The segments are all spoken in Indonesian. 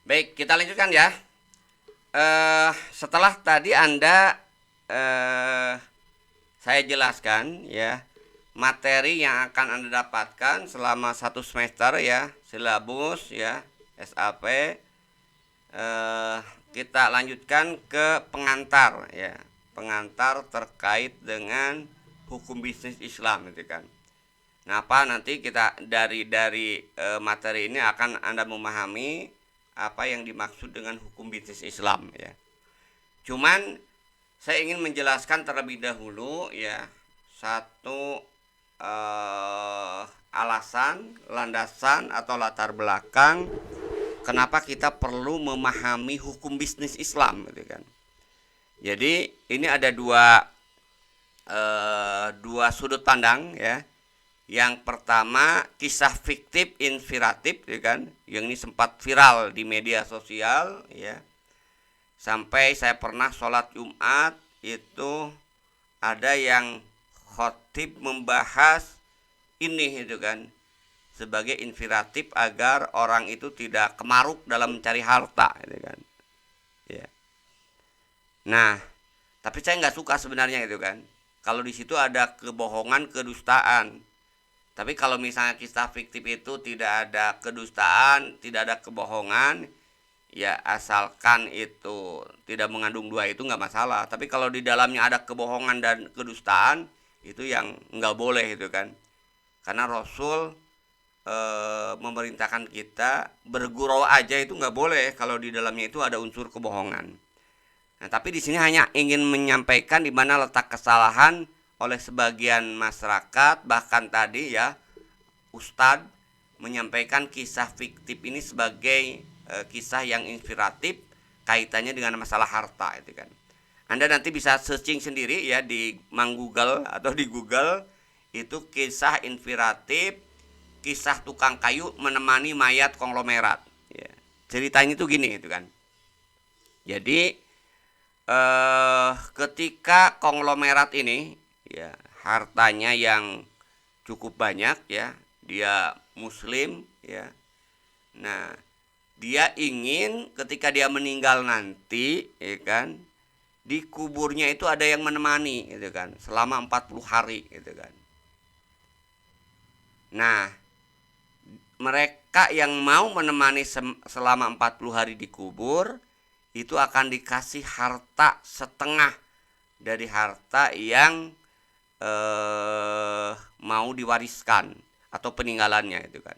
Baik, kita lanjutkan ya. Setelah tadi Anda eh, saya jelaskan ya materi yang akan Anda dapatkan selama satu semester ya, silabus ya, SAP. eh, kita lanjutkan ke pengantar ya, pengantar terkait dengan hukum bisnis Islam gitu kan. Nah, apa nanti kita dari materi ini akan Anda memahami apa yang dimaksud dengan hukum bisnis Islam ya. Cuman saya ingin menjelaskan terlebih dahulu ya satu alasan, landasan atau latar belakang kenapa kita perlu memahami hukum bisnis Islam gitu kan. Jadi ini ada dua sudut pandang ya. Yang pertama kisah fiktif inspiratif ya kan, yang ini sempat viral di media sosial ya. Sampai saya pernah sholat Jumat itu ada yang khotib membahas ini itu kan sebagai inspiratif agar orang itu tidak kemaruk dalam mencari harta gitu kan. Ya. Nah, tapi saya nggak suka sebenarnya itu kan. Kalau di situ ada kebohongan, kedustaan. Tapi kalau misalnya kisah fiktif itu tidak ada kedustaan, tidak ada kebohongan, ya asalkan itu tidak mengandung dua itu nggak masalah. Tapi kalau di dalamnya ada kebohongan dan kedustaan, itu yang nggak boleh itu kan. Karena Rasul memerintahkan kita bergurau aja itu nggak boleh kalau di dalamnya itu ada unsur kebohongan. Nah, tapi di sini hanya ingin menyampaikan di mana letak kesalahan oleh sebagian masyarakat, bahkan tadi ya Ustadz menyampaikan kisah fiktif ini sebagai kisah yang inspiratif kaitannya dengan masalah harta itu kan. Anda nanti bisa searching sendiri ya di Google atau di Google itu kisah inspiratif kisah tukang kayu menemani mayat konglomerat ya. Ceritanya itu gini itu kan. Jadi ketika konglomerat ini ya hartanya yang cukup banyak ya, dia muslim ya. Nah, dia ingin ketika dia meninggal nanti ya kan, di kuburnya itu ada yang menemani gitu kan selama 40 hari gitu kan. Nah, mereka yang mau menemani selama 40 hari di kubur itu akan dikasih harta setengah dari harta yang mau diwariskan atau peninggalannya itu kan.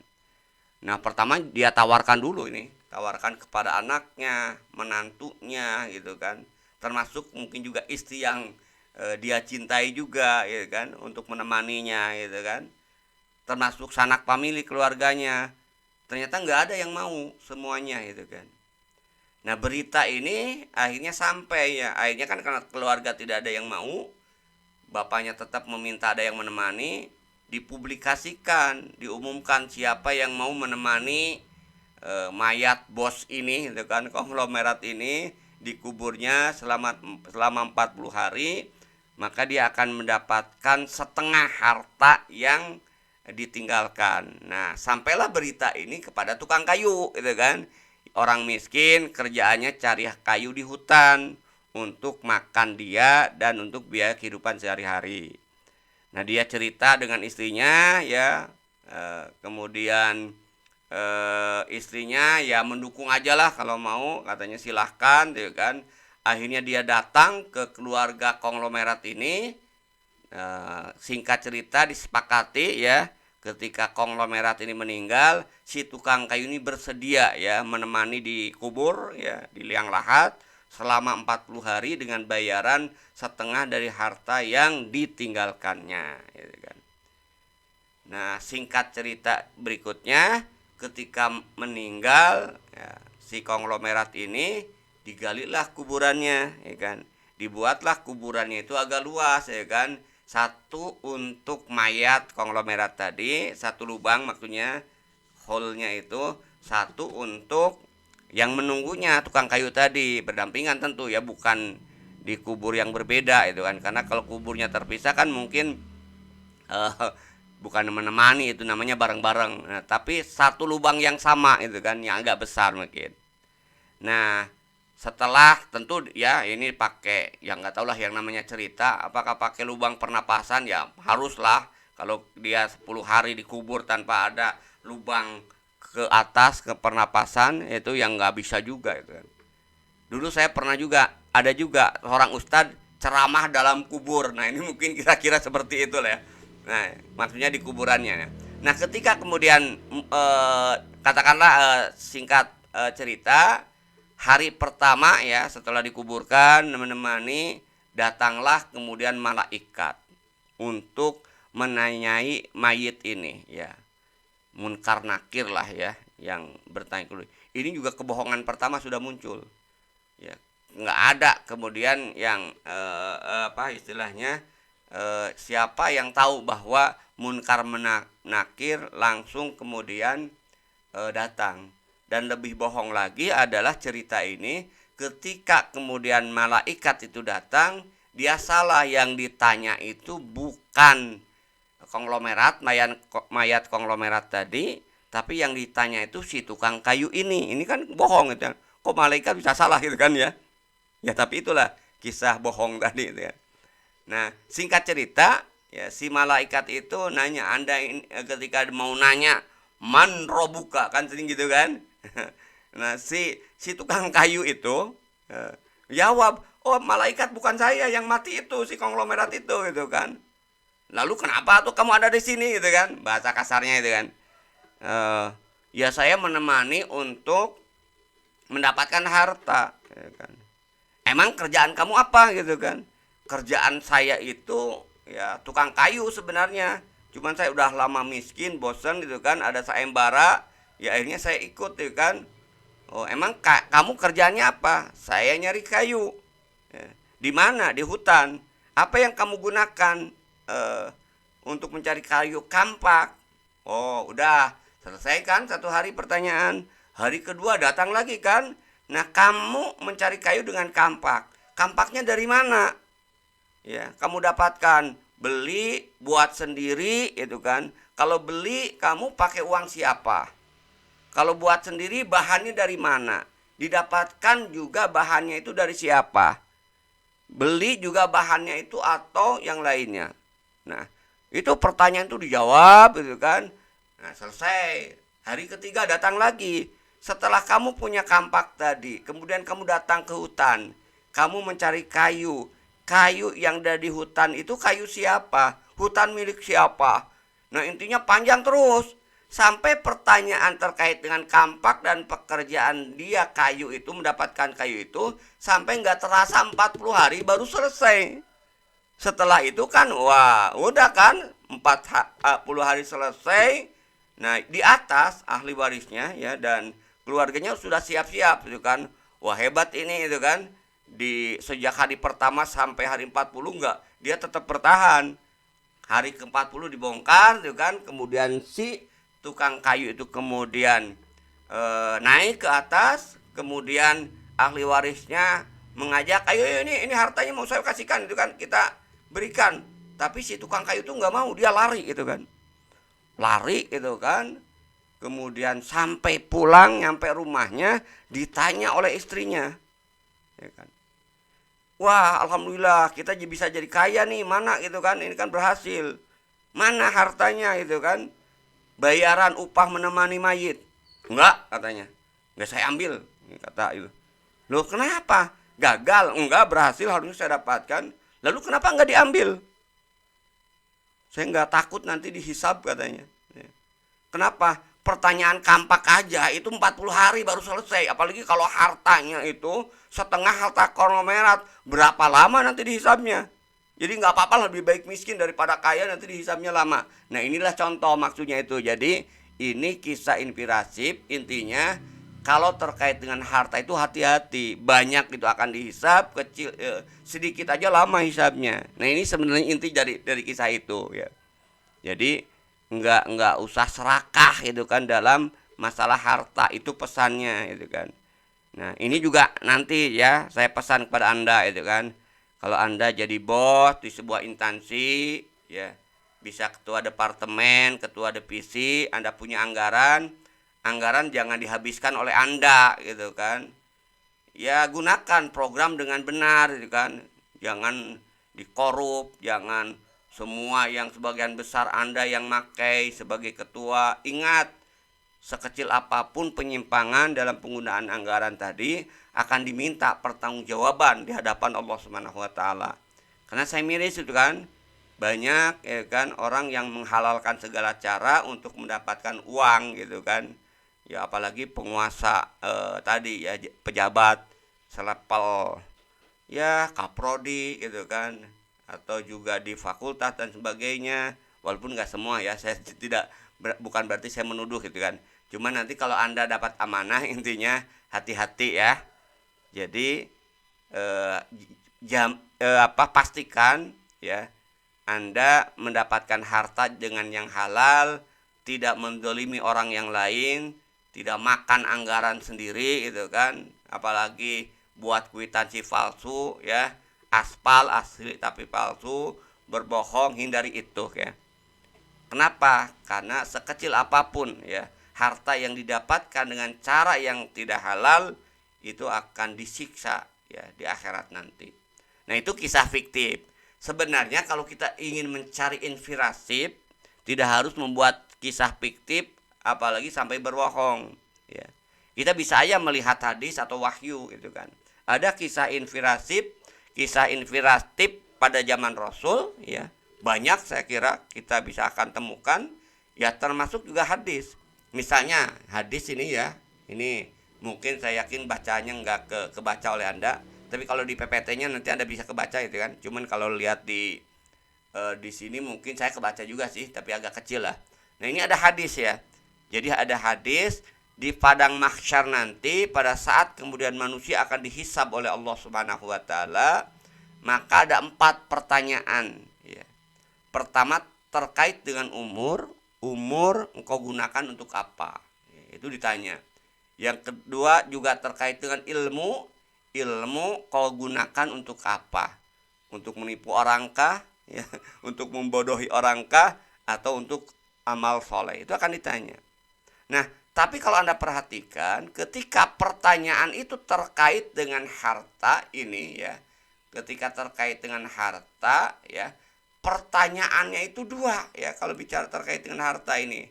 Nah, pertama dia tawarkan dulu ini, tawarkan kepada anaknya, menantunya gitu kan. Termasuk mungkin juga istri yang dia cintai juga gitu kan untuk menemaninya gitu kan. Termasuk sanak famili keluarganya. Ternyata nggak ada yang mau semuanya gitu kan. Nah, berita ini akhirnya sampai ya. Akhirnya kan karena keluarga tidak ada yang mau, bapaknya tetap meminta ada yang menemani, dipublikasikan, diumumkan siapa yang mau menemani mayat bos ini gitu kan, konglomerat ini di kuburnya selama 40 hari, maka dia akan mendapatkan setengah harta yang ditinggalkan. Nah, sampailah berita ini kepada tukang kayu gitu kan. Orang miskin kerjaannya cari kayu di hutan untuk makan dia dan untuk biaya kehidupan sehari-hari. Nah, dia cerita dengan istrinya ya, kemudian istrinya ya mendukung aja lah kalau mau, katanya silahkan gitu kan. Akhirnya dia datang ke keluarga konglomerat ini. Singkat cerita disepakati ya, ketika konglomerat ini meninggal, si tukang kayu ini bersedia ya menemani di kubur ya, di liang lahat selama 40 hari dengan bayaran setengah dari harta yang ditinggalkannya gitu kan. Nah, singkat cerita berikutnya, ketika meninggal ya, si konglomerat ini digalilah kuburannya ya kan. Dibuatlah kuburannya itu agak luas ya kan. Satu untuk mayat konglomerat tadi, satu lubang maksudnya hole-nya itu, satu untuk yang menunggunya tukang kayu tadi, berdampingan tentu ya, bukan di kubur yang berbeda itu kan. Karena kalau kuburnya terpisah kan mungkin eh, bukan menemani, itu namanya bareng-bareng. Nah, tapi satu lubang yang sama itu kan, yang agak besar mungkin. Nah, setelah tentu ya ini pakai yang nggak tahu lah yang namanya cerita, apakah pakai lubang pernapasan, ya haruslah. Kalau dia 10 hari dikubur tanpa ada lubang ke atas ke pernapasan, itu yang nggak bisa juga itu kan. Dulu saya pernah juga, ada juga seorang ustadz ceramah dalam kubur. Nah ini mungkin kira-kira seperti itu lah ya. Nah maksudnya di kuburannya ya. Nah ketika kemudian katakanlah singkat cerita, hari pertama ya setelah dikuburkan menemani, datanglah kemudian malaikat untuk menanyai mayit ini ya, munkar nakir lah ya, yang bertanya dulu. Ini juga kebohongan pertama sudah muncul ya, nggak ada kemudian yang apa istilahnya, siapa yang tahu bahwa munkar nakir langsung kemudian datang. Dan lebih bohong lagi adalah cerita ini, ketika kemudian malaikat itu datang, dia salah, yang ditanya itu bukan konglomerat, mayat konglomerat tadi, tapi yang ditanya itu si tukang kayu ini kan bohong gitu. Kok malaikat bisa salah gitu kan ya. Ya tapi itulah kisah bohong tadi itu ya. Nah singkat cerita ya, si malaikat itu nanya, anda ini, ketika mau nanya man robuka kan sering gitu kan. Nah si tukang kayu itu jawab, oh malaikat bukan saya yang mati, itu si konglomerat itu gitu kan. Lalu kenapa tuh kamu ada di sini gitu kan, bahasa kasarnya itu kan. Ya saya menemani untuk mendapatkan harta ya kan. Emang kerjaan kamu apa gitu kan. Kerjaan saya itu ya tukang kayu sebenarnya, cuman saya udah lama miskin, bosen gitu kan, ada sayembara, ya akhirnya saya ikut gitu kan. Oh emang kamu kerjanya apa? Saya nyari kayu ya. Di mana? Di hutan. Apa yang kamu gunakan untuk mencari kayu? Kampak. Oh udah selesai kan satu hari pertanyaan. Hari kedua datang lagi kan. Nah kamu mencari kayu dengan kampak. Kampaknya dari mana? Ya kamu dapatkan, beli, buat sendiri itu kan. Kalau beli kamu pakai uang siapa? Kalau buat sendiri bahannya dari mana? Didapatkan juga bahannya itu dari siapa? Beli juga bahannya itu atau yang lainnya. Nah itu pertanyaan itu dijawab gitu kan. Nah selesai. Hari ketiga datang lagi. Setelah kamu punya kampak tadi, kemudian kamu datang ke hutan, kamu mencari kayu. Kayu yang ada di hutan itu kayu siapa? Hutan milik siapa? Nah intinya panjang terus. Sampai pertanyaan terkait dengan kampak dan pekerjaan dia kayu itu, mendapatkan kayu itu, sampai nggak terasa 40 hari baru selesai. Setelah itu kan wah udah kan 40 hari selesai. Nah di atas ahli warisnya ya dan keluarganya sudah siap-siap gitu kan. Wah hebat ini itu kan. Di sejak hari pertama sampai hari 40 enggak, dia tetap bertahan. Hari ke-40 dibongkar gitu kan. Kemudian si tukang kayu itu kemudian naik ke atas, kemudian ahli warisnya mengajak, ayo ini hartanya mau saya kasihkan itu kan, kita berikan. Tapi si tukang kayu itu nggak mau, dia lari gitu kan, lari gitu kan. Kemudian sampai pulang, nyampe rumahnya, ditanya oleh istrinya ya kan, wah alhamdulillah kita bisa jadi kaya nih, mana gitu kan, ini kan berhasil, mana hartanya gitu kan, bayaran upah menemani mayit. Enggak katanya, enggak saya ambil kata itu. Loh kenapa? Gagal? Enggak, berhasil, harusnya saya dapatkan. Lalu kenapa enggak diambil? Saya enggak takut nanti dihisab katanya. Kenapa? Pertanyaan kampak aja itu 40 hari baru selesai. Apalagi kalau hartanya itu setengah harta konglomerat, berapa lama nanti dihisabnya? Jadi nggak apa-apa, lebih baik miskin daripada kaya, nanti dihisabnya lama. Nah inilah contoh maksudnya itu. Jadi ini kisah inspiratif, intinya kalau terkait dengan harta itu hati-hati. Banyak itu akan dihisab, kecil sedikit aja lama hisabnya. Nah ini sebenarnya inti dari kisah itu ya. Jadi nggak usah serakah itu kan dalam masalah harta, itu pesannya itu kan. Nah ini juga nanti ya saya pesan kepada anda itu kan, kalau anda jadi bos di sebuah instansi ya, bisa ketua departemen, ketua divisi, anda punya anggaran, anggaran jangan dihabiskan oleh anda gitu kan. ya gunakan program dengan benar gitu kan. Jangan dikorup, jangan semua yang sebagian besar Anda yang makai sebagai ketua. Ingat, sekecil apapun penyimpangan dalam penggunaan anggaran tadi akan diminta pertanggungjawaban di hadapan Allah Subhanahu wa taala. Karena saya miris itu kan, banyak ya kan orang yang menghalalkan segala cara untuk mendapatkan uang gitu kan. Ya apalagi penguasa tadi ya, pejabat selevel ya kaprodi gitu kan, atau juga di fakultas dan sebagainya. Walaupun nggak semua ya, saya tidak bukan berarti saya menuduh gitu kan. Cuman nanti kalau Anda dapat amanah intinya hati-hati ya. Jadi pastikan ya Anda mendapatkan harta dengan yang halal, tidak menzalimi orang yang lain, tidak makan anggaran sendiri gitu kan, apalagi buat kwitansi palsu ya, aspal asli tapi palsu, berbohong, hindari itu ya. Kenapa? Karena sekecil apapun ya, harta yang didapatkan dengan cara yang tidak halal itu akan disiksa ya di akhirat nanti. Nah, itu kisah fiktif. Sebenarnya kalau kita ingin mencari inspirasi, tidak harus membuat kisah fiktif apalagi sampai berbohong ya. Kita bisa aja melihat hadis atau wahyu gitu kan. Ada kisah inspiratif pada zaman Rasul ya. Banyak saya kira kita bisa akan temukan ya, termasuk juga hadis. Misalnya hadis ini ya, ini mungkin saya yakin bacanya nggak kebaca oleh Anda, tapi kalau di PPT-nya nanti Anda bisa kebaca itu kan. Cuman kalau lihat di sini mungkin saya kebaca juga sih, tapi agak kecil lah. Nah, ini ada hadis ya. Jadi ada hadis di padang mahsyar nanti pada saat kemudian manusia akan dihisab oleh Allah Subhanahu wa taala, maka ada 4 pertanyaan ya. Pertama terkait dengan umur engkau gunakan untuk apa? Ya, itu ditanya. Yang kedua juga terkait dengan ilmu kau gunakan untuk apa? Untuk menipu orangkah? Ya, untuk membodohi orangkah? Atau untuk amal soleh? Itu akan ditanya. Nah, tapi kalau Anda perhatikan, ketika pertanyaan itu terkait dengan harta ini ya, ketika terkait dengan harta ya, pertanyaannya itu 2 ya kalau bicara terkait dengan harta ini.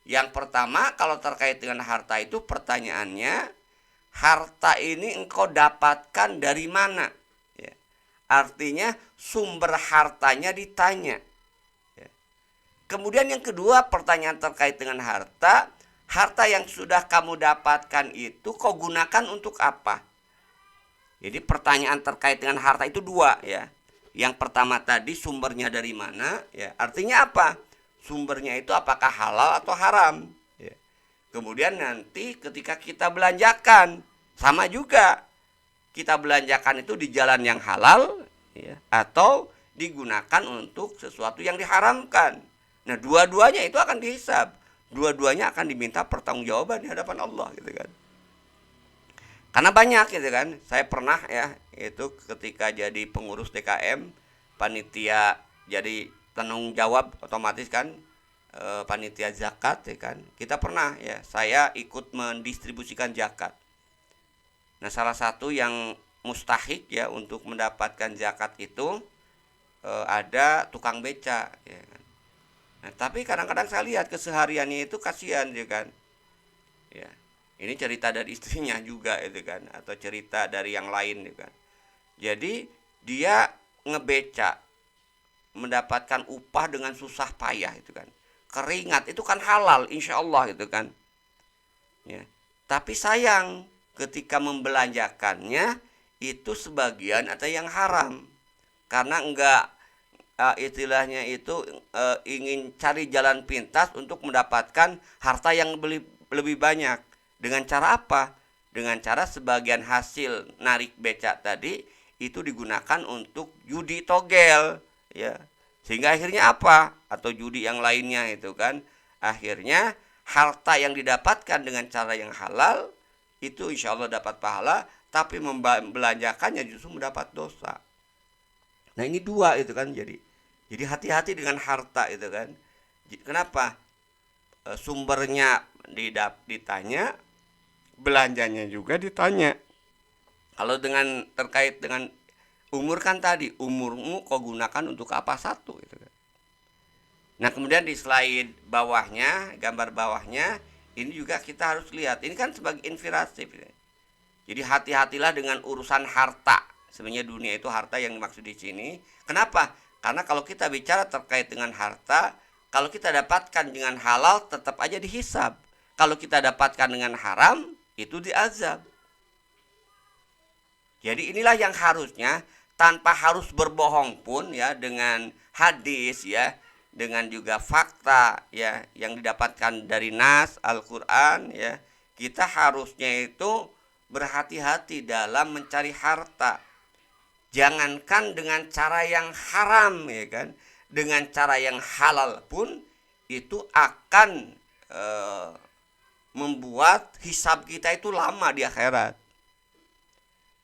Yang pertama, kalau terkait dengan harta itu pertanyaannya, harta ini engkau dapatkan dari mana? Ya. Artinya sumber hartanya ditanya. Ya. Kemudian yang kedua, pertanyaan terkait dengan harta yang sudah kamu dapatkan itu kau gunakan untuk apa? Jadi pertanyaan terkait dengan harta itu 2 ya. Yang pertama tadi sumbernya dari mana? Ya, artinya apa? Sumbernya itu apakah halal atau haram? Ya. Kemudian nanti ketika kita belanjakan, sama juga. Kita belanjakan itu di jalan yang halal ya, atau digunakan untuk sesuatu yang diharamkan. Nah, dua-duanya itu akan dihisab. Dua-duanya akan diminta pertanggungjawaban di hadapan Allah gitu kan. Karena banyak gitu kan. Saya pernah ya, itu ketika jadi pengurus DKM, panitia, jadi tanggung jawab otomatis kan, panitia zakat ya kan. Kita pernah ya, saya ikut mendistribusikan zakat. Nah, salah satu yang mustahik ya untuk mendapatkan zakat itu ada tukang beca ya kan. Nah, tapi kadang-kadang saya lihat kesehariannya itu kasihan ya kan. Ya. Ini cerita dari istrinya juga itu kan, atau cerita dari yang lain gitu kan. Jadi dia ngebeca, mendapatkan upah dengan susah payah itu kan. Keringat itu kan halal insya Allah gitu kan. Ya. Tapi sayang ketika membelanjakannya itu sebagian ada yang haram. Karena enggak istilahnya itu ingin cari jalan pintas untuk mendapatkan harta yang lebih banyak. Dengan cara apa? Dengan cara sebagian hasil narik becak tadi itu digunakan untuk judi togel ya. Sehingga akhirnya apa? Atau judi yang lainnya itu kan. Akhirnya harta yang didapatkan dengan cara yang halal itu insya Allah dapat pahala, tapi membelanjakannya justru mendapat dosa. Nah, ini 2 itu kan. Jadi hati-hati dengan harta itu kan. Kenapa? Sumbernya ditanya, belanjanya juga ditanya. Kalau dengan terkait dengan umur kan tadi, umurmu kau gunakan untuk apa satu gitu kan. Nah, kemudian di slide bawahnya, gambar bawahnya, ini juga kita harus lihat. Ini kan sebagai inspiratif. Ya. Jadi hati-hatilah dengan urusan harta. Sebenarnya dunia itu harta yang dimaksud di sini. Kenapa? Karena kalau kita bicara terkait dengan harta, kalau kita dapatkan dengan halal tetap aja dihisab. Kalau kita dapatkan dengan haram, itu diazab. Jadi inilah yang harusnya tanpa harus berbohong pun ya dengan hadis ya, dengan juga fakta ya yang didapatkan dari nas Al-Qur'an ya, kita harusnya itu berhati-hati dalam mencari harta. Jangankan dengan cara yang haram ya kan, dengan cara yang halal pun itu akan membuat hisab kita itu lama di akhirat.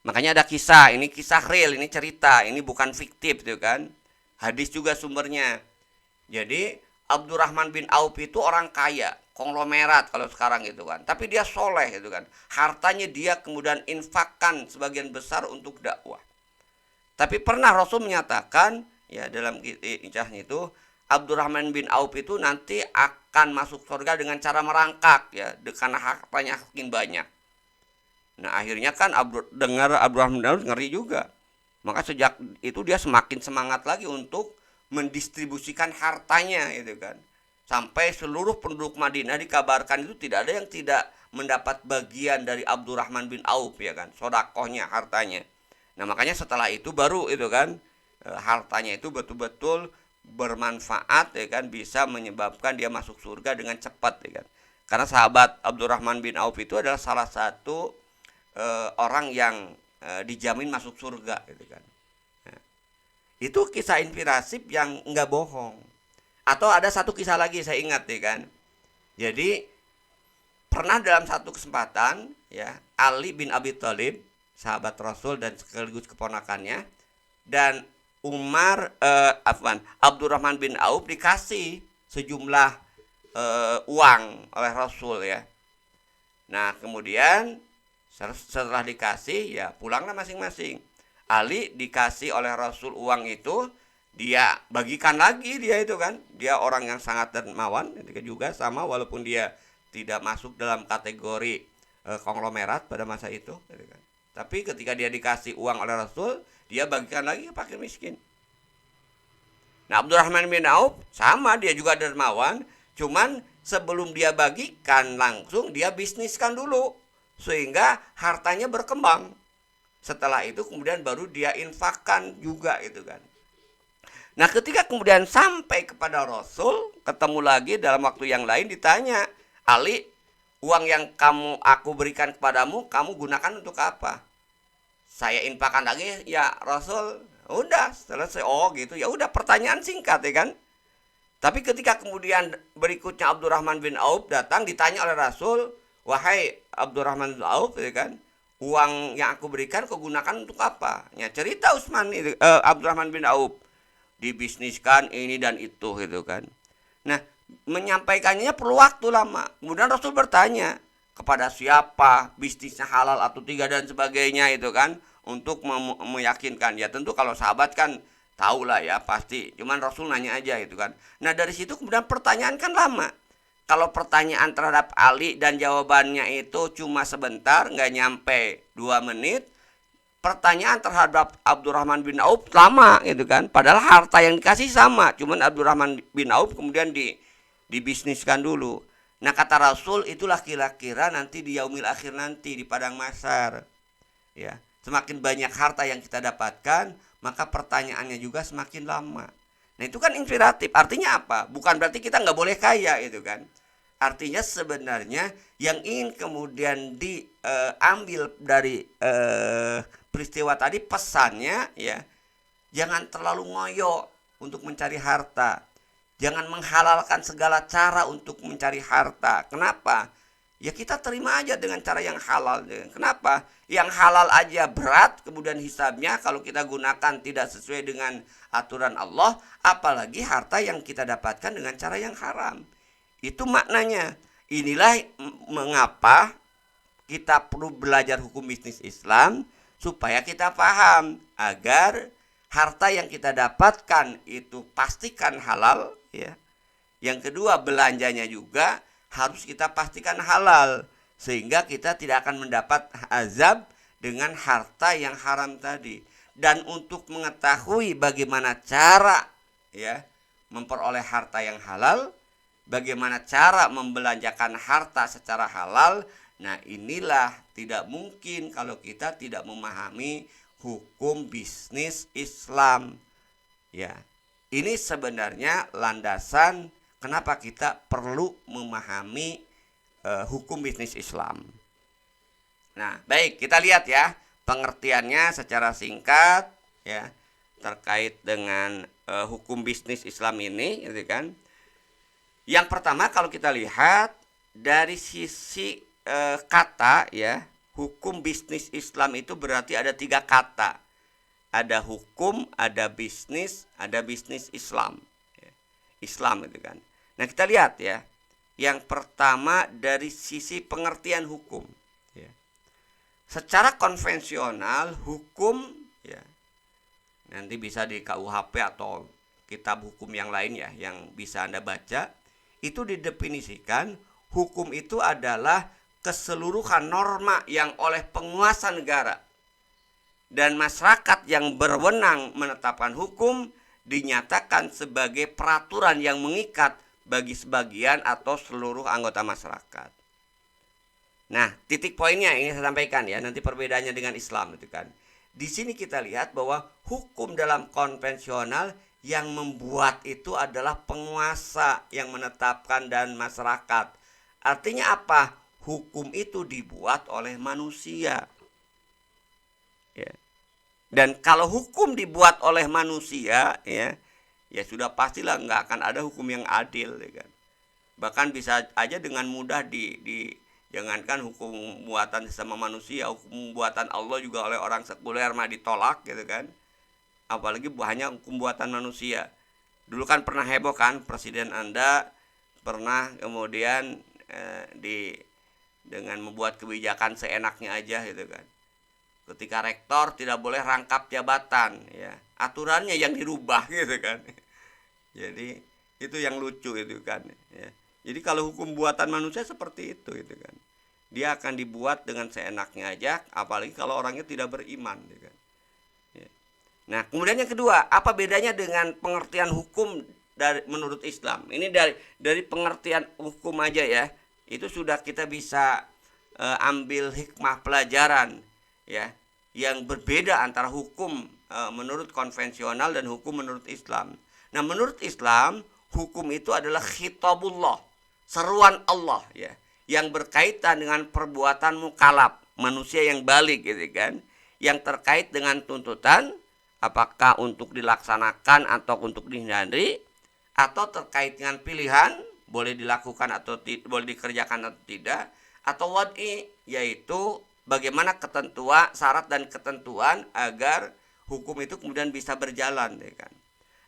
Makanya ada kisah, ini kisah real, ini cerita, ini bukan fiktif tuh kan. Hadis juga sumbernya. Jadi Abdurrahman bin Auf itu orang kaya, konglomerat kalau sekarang gitu kan. Tapi dia soleh gitu kan. Hartanya dia kemudian infakkan sebagian besar untuk dakwah. Tapi pernah Rasul menyatakan ya dalam kisahnya itu Abdurrahman bin Auf itu nanti akan masuk surga dengan cara merangkak ya, karena hartanya makin banyak. Nah akhirnya kan dengar Abdurrahman bin Auf ngeri juga. Maka sejak itu dia semakin semangat lagi untuk mendistribusikan hartanya itu kan. Sampai seluruh penduduk Madinah dikabarkan itu tidak ada yang tidak mendapat bagian dari Abdurrahman bin Auf ya kan, sodakohnya, hartanya. Nah makanya setelah itu baru itu kan hartanya itu betul-betul bermanfaat ya kan, bisa menyebabkan dia masuk surga dengan cepat ya kan. Karena sahabat Abdurrahman bin Auf itu adalah salah satu orang yang dijamin masuk surga gitu kan. Nah, itu kisah inspiratif yang enggak bohong. Atau ada satu kisah lagi saya ingat ya kan. Jadi pernah dalam satu kesempatan ya Ali bin Abi Thalib, sahabat Rasul dan sekaligus keponakannya, dan Abdurrahman bin Auf dikasih sejumlah uang oleh Rasul ya. Nah kemudian setelah dikasih ya pulanglah masing-masing. Ali dikasih oleh Rasul uang itu, dia bagikan lagi dia itu kan. Dia orang yang sangat dermawan juga sama walaupun dia tidak masuk dalam kategori konglomerat pada masa itu gitu kan. Tapi ketika dia dikasih uang oleh Rasul, dia bagikan lagi ke fakir miskin. Nah Abdurrahman bin Auf sama, dia juga dermawan, cuman sebelum dia bagikan langsung dia bisniskan dulu sehingga hartanya berkembang. Setelah itu kemudian baru dia infakkan juga itu kan. Nah ketika kemudian sampai kepada Rasul, ketemu lagi dalam waktu yang lain, ditanya, Ali, uang yang aku berikan kepadamu kamu gunakan untuk apa? Saya infakkan lagi ya Rasul. Udah selesai. Oh gitu ya, udah pertanyaan singkat ya kan. Tapi ketika kemudian berikutnya Abdurrahman bin Auf datang, ditanya oleh Rasul, wahai Abdurrahman bin Auf ya kan, uang yang aku berikan kau gunakan untuk apa? Ya cerita Abdurrahman bin Auf, dibisniskan ini dan itu gitu kan. Nah menyampaikannya perlu waktu lama. Kemudian Rasul bertanya kepada siapa, bisnisnya halal atau tidak dan sebagainya itu kan, untuk meyakinkan. Ya tentu kalau sahabat kan tahu lah ya pasti, cuman Rasul nanya aja gitu kan. Nah dari situ kemudian pertanyaan kan lama. Kalau pertanyaan terhadap Ali dan jawabannya itu cuma sebentar, nggak nyampe 2 menit, pertanyaan terhadap Abdurrahman bin Auf lama gitu kan. Padahal harta yang dikasih sama, cuman Abdurrahman bin Auf kemudian dibisniskan dulu. Nah kata Rasul, itulah kira-kira nanti di yaumil akhir nanti di padang mahsyar ya, semakin banyak harta yang kita dapatkan, maka pertanyaannya juga semakin lama. Nah itu kan inspiratif. Artinya apa? Bukan berarti kita nggak boleh kaya itu kan. Artinya sebenarnya yang ingin kemudian diambil dari peristiwa tadi, pesannya ya, jangan terlalu ngoyo untuk mencari harta. Jangan menghalalkan segala cara untuk mencari harta. Kenapa? Ya kita terima aja dengan cara yang halal. Kenapa? Yang halal aja berat, kemudian hisabnya kalau kita gunakan tidak sesuai dengan aturan Allah, apalagi harta yang kita dapatkan dengan cara yang haram. Itu maknanya. Inilah mengapa kita perlu belajar hukum bisnis Islam, supaya kita paham agar harta yang kita dapatkan itu pastikan halal ya. Yang kedua, belanjanya juga harus kita pastikan halal sehingga kita tidak akan mendapat azab dengan harta yang haram tadi. Dan untuk mengetahui bagaimana cara ya memperoleh harta yang halal, bagaimana cara membelanjakan harta secara halal, nah inilah tidak mungkin kalau kita tidak memahami hukum bisnis Islam. Ya, ini sebenarnya landasan kenapa kita perlu memahami hukum bisnis Islam. Nah, baik, kita lihat ya pengertiannya secara singkat ya terkait dengan hukum bisnis Islam ini, gitu kan. Yang pertama kalau kita lihat dari sisi kata ya, hukum bisnis Islam itu berarti ada 3 kata. Ada hukum, ada bisnis Islam. Islam itu kan. Nah kita lihat ya, yang pertama dari sisi pengertian hukum. Ya. Secara konvensional hukum ya, nanti bisa di KUHP atau kitab hukum yang lain ya, yang bisa Anda baca, itu didefinisikan hukum itu adalah keseluruhan norma yang oleh penguasa negara dan masyarakat yang berwenang menetapkan hukum dinyatakan sebagai peraturan yang mengikat bagi sebagian atau seluruh anggota masyarakat. Nah, titik poinnya ini saya sampaikan ya, nanti perbedaannya dengan Islam itu kan. Di sini kita lihat bahwa hukum dalam konvensional yang membuat itu adalah penguasa yang menetapkan dan masyarakat. Artinya apa? Hukum itu dibuat oleh manusia. Ya. Dan kalau hukum dibuat oleh manusia ya, ya sudah pastilah nggak akan ada hukum yang adil ya kan. Bahkan bisa aja dengan mudah jangankan hukum buatan sesama manusia, hukum buatan Allah juga oleh orang sekuler mah ditolak gitu kan. Apalagi hanya hukum buatan manusia. Dulu kan pernah heboh kan, presiden Anda pernah kemudian dengan membuat kebijakan seenaknya aja gitu kan. Ketika rektor tidak boleh rangkap jabatan ya, aturannya yang dirubah gitu kan. Jadi itu yang lucu itu kan ya. Jadi kalau hukum buatan manusia seperti itu gitu kan. Dia akan dibuat dengan seenaknya aja, apalagi kalau orangnya tidak beriman gitu kan. Ya. Nah, kemudian yang kedua, apa bedanya dengan pengertian hukum menurut Islam? Ini dari pengertian hukum aja ya. Itu sudah kita bisa ambil hikmah pelajaran ya, yang berbeda antara hukum menurut konvensional dan hukum menurut Islam. Nah, menurut Islam hukum itu adalah khitabullah, seruan Allah ya, yang berkaitan dengan perbuatan mukallaf, manusia yang balik gitu kan, yang terkait dengan tuntutan apakah untuk dilaksanakan atau untuk dihindari, atau terkait dengan pilihan boleh dilakukan atau boleh dikerjakan atau tidak, atau wad'i yaitu bagaimana ketentuan, syarat dan ketentuan agar hukum itu kemudian bisa berjalan ya kan.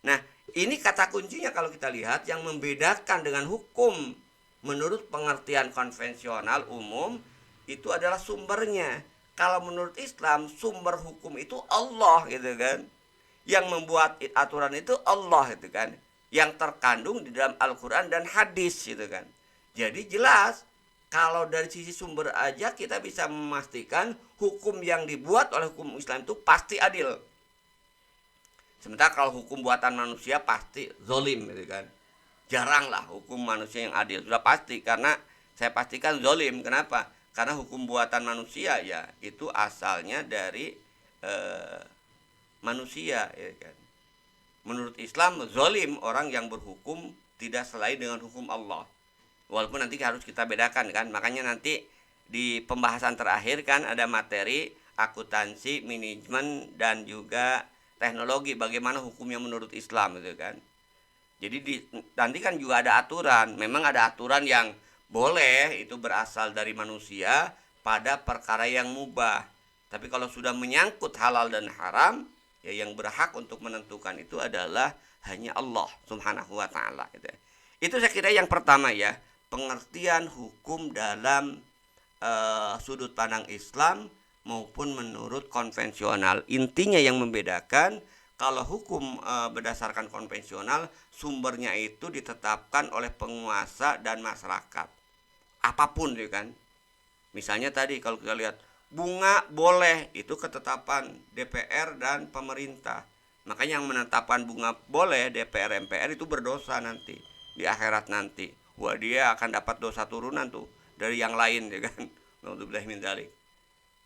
Nah, ini kata kuncinya kalau kita lihat yang membedakan dengan hukum menurut pengertian konvensional umum itu adalah sumbernya. Kalau menurut Islam sumber hukum itu Allah gitu kan. Yang membuat aturan itu Allah gitu kan. Yang terkandung di dalam Al-Quran dan hadis gitu kan. Jadi jelas kalau dari sisi sumber aja kita bisa memastikan hukum yang dibuat oleh hukum Islam itu pasti adil. Sementara kalau hukum buatan manusia pasti zolim gitu kan. Jaranglah hukum manusia yang adil, sudah pasti, karena saya pastikan zolim. Kenapa? Karena hukum buatan manusia ya itu asalnya dari manusia ya kan. Menurut Islam zolim orang yang berhukum tidak selain dengan hukum Allah. Walaupun nanti harus kita bedakan kan. Makanya nanti di pembahasan terakhir kan ada materi akuntansi, manajemen dan juga teknologi, bagaimana hukumnya menurut Islam gitu kan. Jadi nanti kan juga ada aturan. Memang ada aturan yang boleh itu berasal dari manusia pada perkara yang mubah. Tapi kalau sudah menyangkut halal dan haram, ya yang berhak untuk menentukan itu adalah hanya Allah Subhanahu wa taala gitu. Itu saya kira yang pertama ya, pengertian hukum dalam sudut pandang Islam maupun menurut konvensional. Intinya yang membedakan, kalau hukum berdasarkan konvensional, sumbernya itu ditetapkan oleh penguasa dan masyarakat. Apapun ya kan. Misalnya tadi kalau kita lihat bunga boleh, itu ketetapan DPR dan pemerintah. Makanya yang menetapkan bunga boleh DPR MPR itu berdosa nanti di akhirat nanti. Wah, dia akan dapat dosa turunan tuh dari yang lain ya kan. Naudzubillah min dzalik.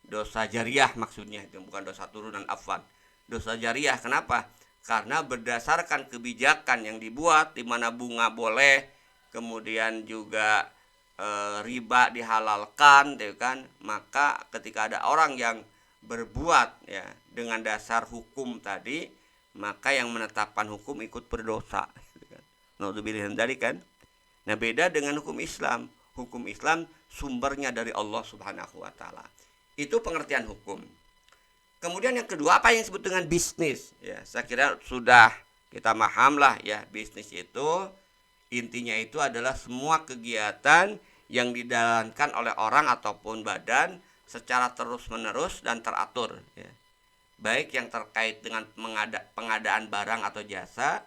Dosa jariah maksudnya, itu bukan dosa turunan, afwan. Dosa jariah kenapa? Karena berdasarkan kebijakan yang dibuat di mana bunga boleh, kemudian juga riba dihalalkan ya kan, maka ketika ada orang yang berbuat ya dengan dasar hukum tadi, maka yang menetapkan hukum ikut berdosa gitu kan. Naudzubillah dari kan. Nah, beda dengan hukum Islam. Hukum Islam sumbernya dari Allah Subhanahu wa taala. Itu pengertian hukum. Kemudian yang kedua, apa yang disebut dengan bisnis? Ya, saya kira sudah kita paham lah ya, bisnis itu intinya itu adalah semua kegiatan yang dijalankan oleh orang ataupun badan secara terus-menerus dan teratur ya. Baik yang terkait dengan pengadaan barang atau jasa,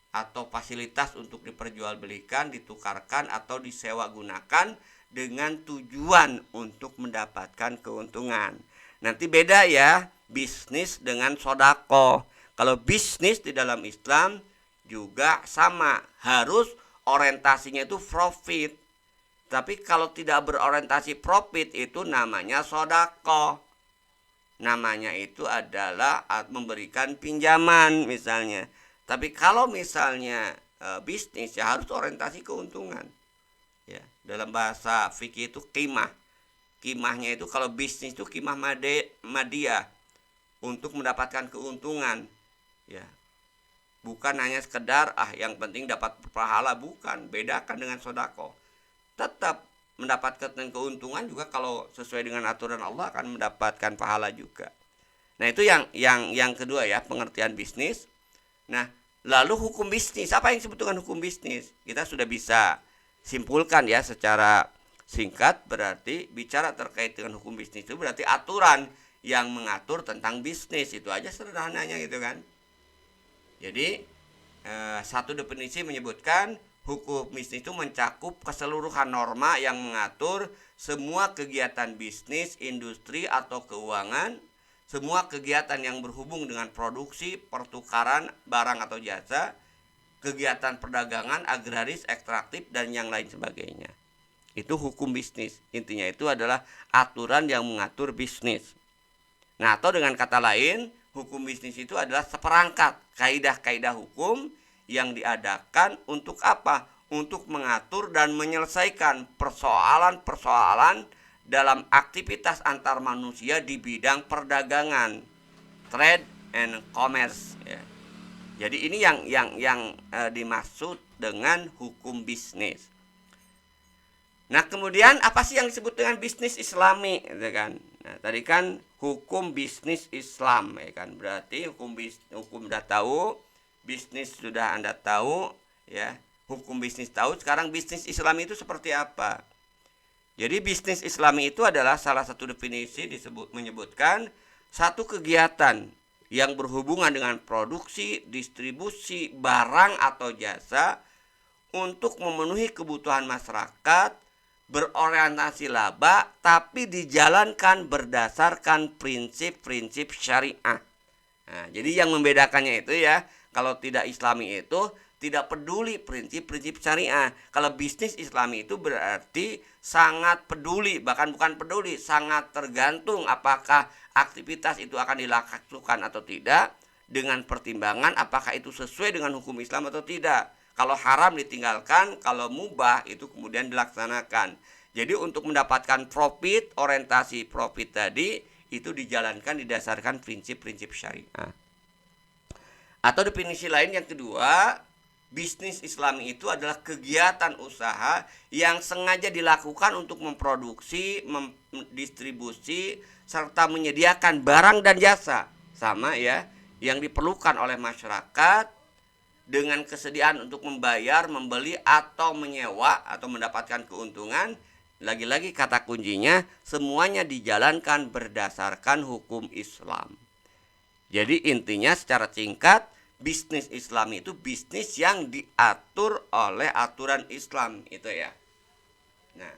atau fasilitas untuk diperjualbelikan, ditukarkan atau disewa gunakan dengan tujuan untuk mendapatkan keuntungan. Nanti beda ya bisnis dengan sodako. Kalau bisnis di dalam Islam juga sama, harus orientasinya itu profit. Tapi kalau tidak berorientasi profit itu namanya sodako. Namanya itu adalah memberikan pinjaman misalnya. Tapi kalau misalnya bisnis ya harus orientasi keuntungan. Ya, dalam bahasa fikih itu qimah. Qimahnya itu kalau bisnis itu qimah madiyah, untuk mendapatkan keuntungan. Ya. Bukan hanya sekedar yang penting dapat pahala, bukan. Bedakan dengan sodako. Tetap mendapatkan keuntungan juga, kalau sesuai dengan aturan Allah akan mendapatkan pahala juga. Nah, itu yang kedua ya, pengertian bisnis. Nah, lalu hukum bisnis, apa yang disebut dengan hukum bisnis? Kita sudah bisa simpulkan ya secara singkat. Berarti bicara terkait dengan hukum bisnis itu berarti aturan yang mengatur tentang bisnis. Itu aja sederhananya gitu kan. Jadi satu definisi menyebutkan hukum bisnis itu mencakup keseluruhan norma yang mengatur semua kegiatan bisnis, industri atau keuangan, semua kegiatan yang berhubung dengan produksi, pertukaran barang atau jasa, kegiatan perdagangan, agraris, ekstraktif, dan yang lain sebagainya. Itu hukum bisnis. Intinya itu adalah aturan yang mengatur bisnis. Nah, atau dengan kata lain, hukum bisnis itu adalah seperangkat kaidah-kaidah hukum yang diadakan untuk apa? Untuk mengatur dan menyelesaikan persoalan-persoalan dalam aktivitas antar manusia di bidang perdagangan, trade and commerce ya. Jadi ini yang dimaksud dengan hukum bisnis. Nah, kemudian apa sih yang disebut dengan bisnis Islami gitu kan? Nah, tadi kan hukum bisnis Islam ya kan. Berarti hukum udah tahu, bisnis sudah Anda tahu ya. Hukum bisnis tahu, sekarang bisnis Islami itu seperti apa? Jadi bisnis Islami itu adalah salah satu definisi menyebutkan satu kegiatan yang berhubungan dengan produksi, distribusi barang atau jasa untuk memenuhi kebutuhan masyarakat, berorientasi laba, tapi dijalankan berdasarkan prinsip-prinsip syariah. Nah, jadi yang membedakannya itu ya, kalau tidak Islami itu tidak peduli prinsip-prinsip syariah. Kalau bisnis Islami itu berarti sangat peduli, bahkan bukan peduli, sangat tergantung apakah aktivitas itu akan dilakukan atau tidak, dengan pertimbangan apakah itu sesuai dengan hukum Islam atau tidak. Kalau haram ditinggalkan, kalau mubah itu kemudian dilaksanakan. Jadi untuk mendapatkan profit, orientasi profit tadi itu dijalankan didasarkan prinsip-prinsip syariah. Atau definisi lain yang kedua, bisnis Islami itu adalah kegiatan usaha yang sengaja dilakukan untuk memproduksi, mendistribusi, serta menyediakan barang dan jasa sama ya, yang diperlukan oleh masyarakat dengan kesediaan untuk membayar, membeli atau menyewa atau mendapatkan keuntungan Lagi-lagi kata kuncinya semuanya dijalankan berdasarkan hukum Islam. Jadi intinya secara singkat, bisnis Islam itu bisnis yang diatur oleh aturan Islam itu ya. Nah,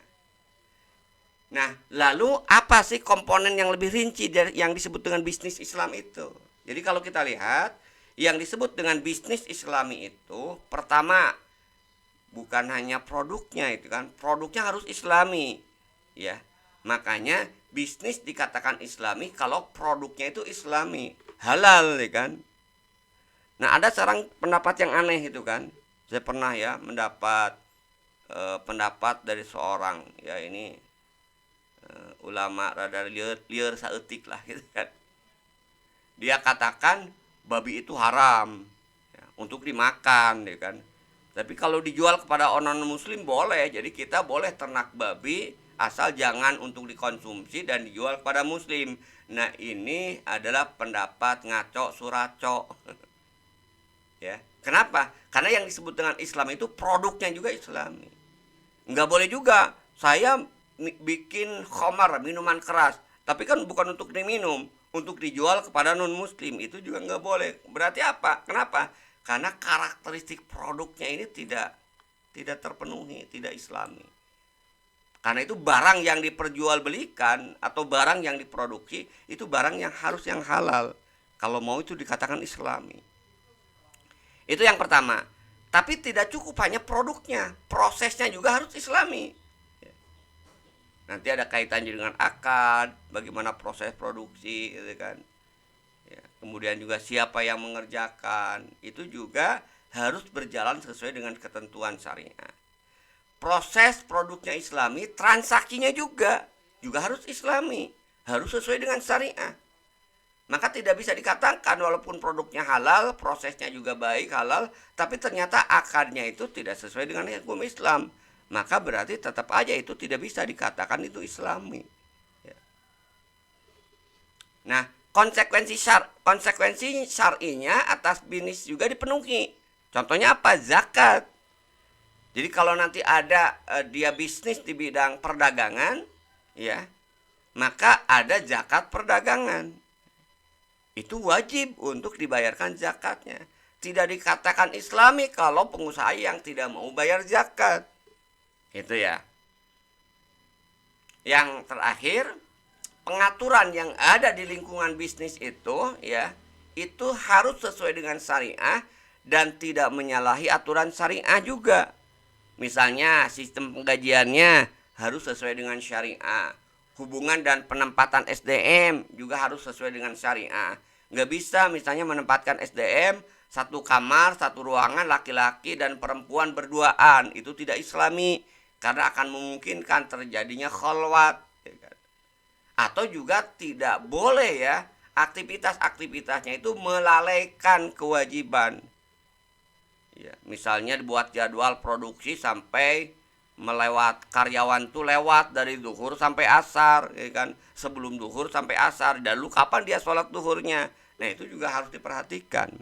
nah, lalu apa sih komponen yang lebih rinci dari yang disebut dengan bisnis Islam itu? Jadi kalau kita lihat yang disebut dengan bisnis Islami itu pertama bukan hanya produknya itu kan, produknya harus Islami, ya. Makanya bisnis dikatakan Islami kalau produknya itu Islami, halal, ya kan. Nah, ada seorang pendapat yang aneh itu kan. Saya pernah ya mendapat pendapat dari seorang ya ini ulama rada liar saeutik lah gitu kan. Dia katakan babi itu haram ya, untuk dimakan ya kan. Tapi kalau dijual kepada orang non muslim boleh. Jadi kita boleh ternak babi asal jangan untuk dikonsumsi dan dijual kepada muslim. Nah, ini adalah pendapat ngaco suraco. Ya. Kenapa? Karena yang disebut dengan Islam itu produknya juga Islami. Nggak boleh juga saya bikin khamar, minuman keras, tapi kan bukan untuk diminum, untuk dijual kepada non muslim, itu juga nggak boleh. Berarti apa? Kenapa? Karena karakteristik produknya ini tidak terpenuhi, tidak Islami. Karena itu barang yang diperjualbelikan atau barang yang diproduksi itu barang yang harus yang halal. Kalau mau itu dikatakan Islami. Itu yang pertama. Tapi tidak cukup hanya produknya, prosesnya juga harus Islami. Nanti ada kaitannya dengan akad, bagaimana proses produksi, gitu kan. Ya, kemudian juga siapa yang mengerjakan, itu juga harus berjalan sesuai dengan ketentuan syariah. Proses produknya Islami, transaksinya juga harus Islami, harus sesuai dengan syariah. Maka tidak bisa dikatakan walaupun produknya halal, prosesnya juga baik halal, tapi ternyata akadnya itu tidak sesuai dengan hukum Islam. Maka berarti tetap aja itu tidak bisa dikatakan itu Islami. Ya. Nah, konsekuensi syar'inya atas bisnis juga dipenuhi. Contohnya apa? Zakat. Jadi kalau nanti ada dia bisnis di bidang perdagangan, ya, maka ada zakat perdagangan. Itu wajib untuk dibayarkan zakatnya. Tidak dikatakan Islami kalau pengusaha yang tidak mau bayar zakat. Itu ya. Yang terakhir, pengaturan yang ada di lingkungan bisnis itu ya, itu harus sesuai dengan syariah dan tidak menyalahi aturan syariah juga. Misalnya sistem penggajiannya harus sesuai dengan syariah. Hubungan dan penempatan SDM juga harus sesuai dengan syariah. Nggak bisa misalnya menempatkan SDM satu kamar, satu ruangan, laki-laki dan perempuan berduaan. Itu tidak Islami karena akan memungkinkan terjadinya khalwat. Atau juga tidak boleh ya aktivitas-aktivitasnya itu melalaikan kewajiban. Ya, misalnya dibuat jadwal produksi sampai karyawan tuh lewat dari duhur sampai asar, ya kan, sebelum duhur sampai asar, dan lu kapan dia sholat duhurnya. Nah, itu juga harus diperhatikan.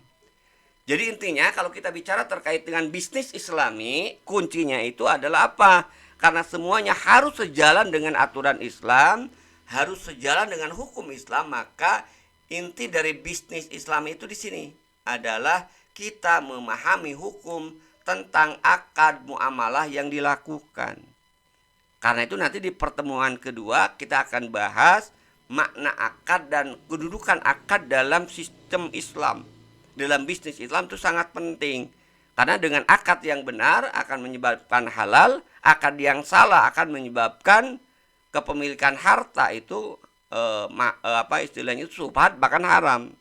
Jadi intinya kalau kita bicara terkait dengan bisnis Islami, kuncinya itu adalah apa? Karena semuanya harus sejalan dengan aturan Islam, harus sejalan dengan hukum Islam, maka inti dari bisnis Islam itu di sini adalah kita memahami hukum tentang akad muamalah yang dilakukan. Karena itu nanti di pertemuan kedua kita akan bahas makna akad dan kedudukan akad dalam sistem Islam. Dalam bisnis Islam itu sangat penting. Karena dengan akad yang benar akan menyebabkan halal, akad yang salah akan menyebabkan kepemilikan harta itu istilahnya subhat bahkan haram.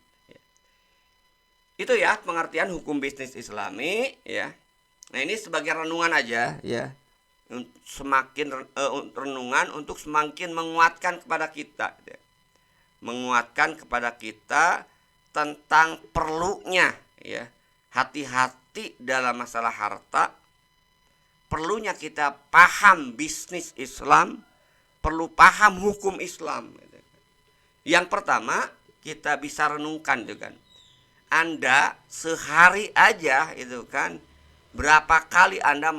Itu ya pengertian hukum bisnis Islami ya. Nah, ini sebagai renungan aja ya. Semakin renungan untuk semakin menguatkan kepada kita ya. Menguatkan kepada kita tentang perlunya ya. Hati-hati dalam masalah harta. Perlunya kita paham bisnis Islam, perlu paham hukum Islam. Yang pertama, kita bisa renungkan juga. Anda sehari aja itu kan berapa kali Anda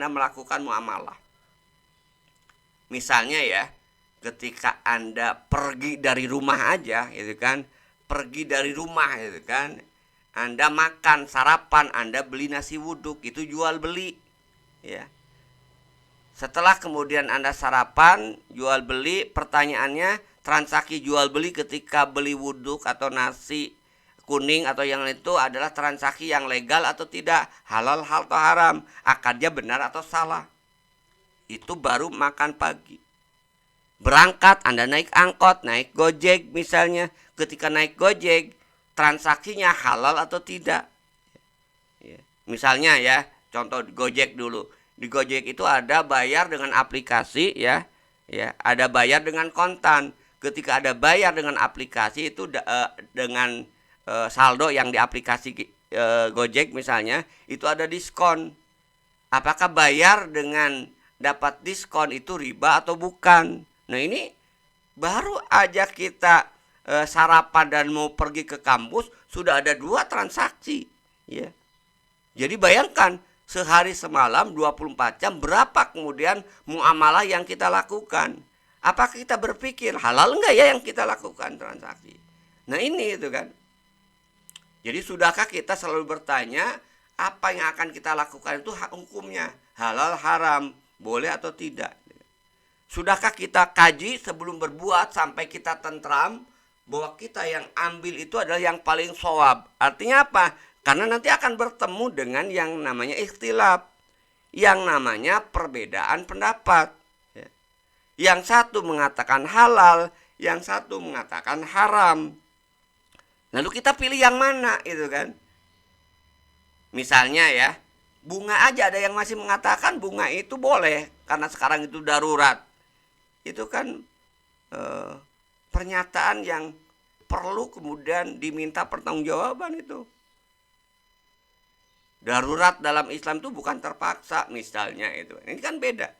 melakukan muamalah? Misalnya ya, ketika Anda pergi dari rumah aja gitu kan, pergi dari rumah gitu kan, Anda makan sarapan, Anda beli nasi wuduk, itu jual beli ya. Setelah kemudian Anda sarapan, jual beli, pertanyaannya transaksi jual beli ketika beli wuduk atau nasi kuning atau yang itu adalah transaksi yang legal atau tidak, halal atau haram, akadnya benar atau salah. Itu baru makan pagi. Berangkat, Anda naik angkot, naik Gojek misalnya. Ketika naik Gojek, transaksinya halal atau tidak. Misalnya ya, contoh Gojek dulu. Di Gojek itu ada bayar dengan aplikasi ya, ada bayar dengan kontan. Ketika ada bayar dengan aplikasi itu dengan saldo yang di aplikasi Gojek misalnya, itu ada diskon. Apakah bayar dengan dapat diskon itu riba atau bukan? Nah ini baru aja kita sarapan dan mau pergi ke kampus sudah ada 2 transaksi ya. Jadi bayangkan sehari semalam 24 jam berapa kemudian muamalah yang kita lakukan. Apakah kita berpikir halal enggak ya yang kita lakukan transaksi? Nah ini itu kan. Jadi sudahkah kita selalu bertanya apa yang akan kita lakukan itu hak hukumnya, halal haram, boleh atau tidak? Sudahkah kita kaji sebelum berbuat sampai kita tentram bahwa kita yang ambil itu adalah yang paling shawab? Artinya apa? Karena nanti akan bertemu dengan yang namanya ikhtilaf, yang namanya perbedaan pendapat. Yang satu mengatakan halal, yang satu mengatakan haram. Lalu kita pilih yang mana itu kan? Misalnya ya, bunga aja ada yang masih mengatakan bunga itu boleh karena sekarang itu darurat. Itu kan pernyataan yang perlu kemudian diminta pertanggungjawaban itu. Darurat dalam Islam itu bukan terpaksa misalnya itu. Ini kan beda.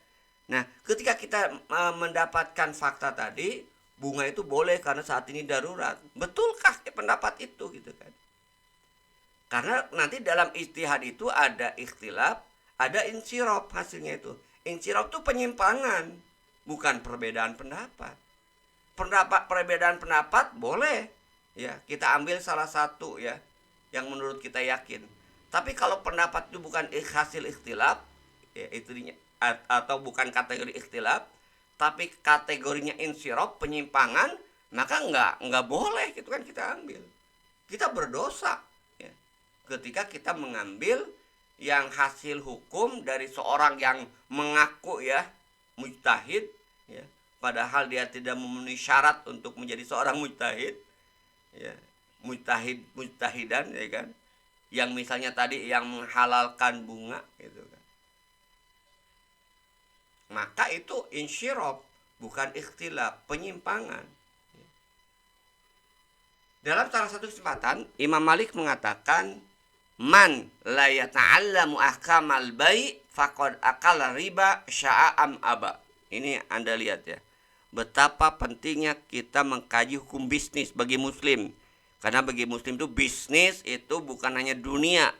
Nah, ketika kita mendapatkan fakta tadi, bunga itu boleh karena saat ini darurat. Betulkah pendapat itu gitu kan? Karena nanti dalam ijtihad itu ada ikhtilaf, ada insiraf hasilnya itu. Insiraf itu penyimpangan, bukan perbedaan pendapat. Perbedaan pendapat boleh ya, kita ambil salah satu ya yang menurut kita yakin. Tapi kalau pendapat itu bukan hasil ikhtilaf ya, atau bukan kategori ikhtilaf, tapi kategorinya insiraf, penyimpangan, maka enggak boleh gitu kan kita ambil. Kita berdosa ya, ketika kita mengambil yang hasil hukum dari seorang yang mengaku ya mujtahid ya, padahal dia tidak memenuhi syarat untuk menjadi seorang mujtahid ya, mujtahidan ya kan, yang misalnya tadi yang menghalalkan bunga gitu kan, maka itu insyiraf bukan ikhtilaf, penyimpangan. Dalam salah satu kesempatan Imam Malik mengatakan man la yata'allamu ahkamal bai' faqad akala riba sya'am aba. Ini Anda lihat ya, betapa pentingnya kita mengkaji hukum bisnis bagi muslim. Karena bagi muslim itu bisnis itu bukan hanya dunia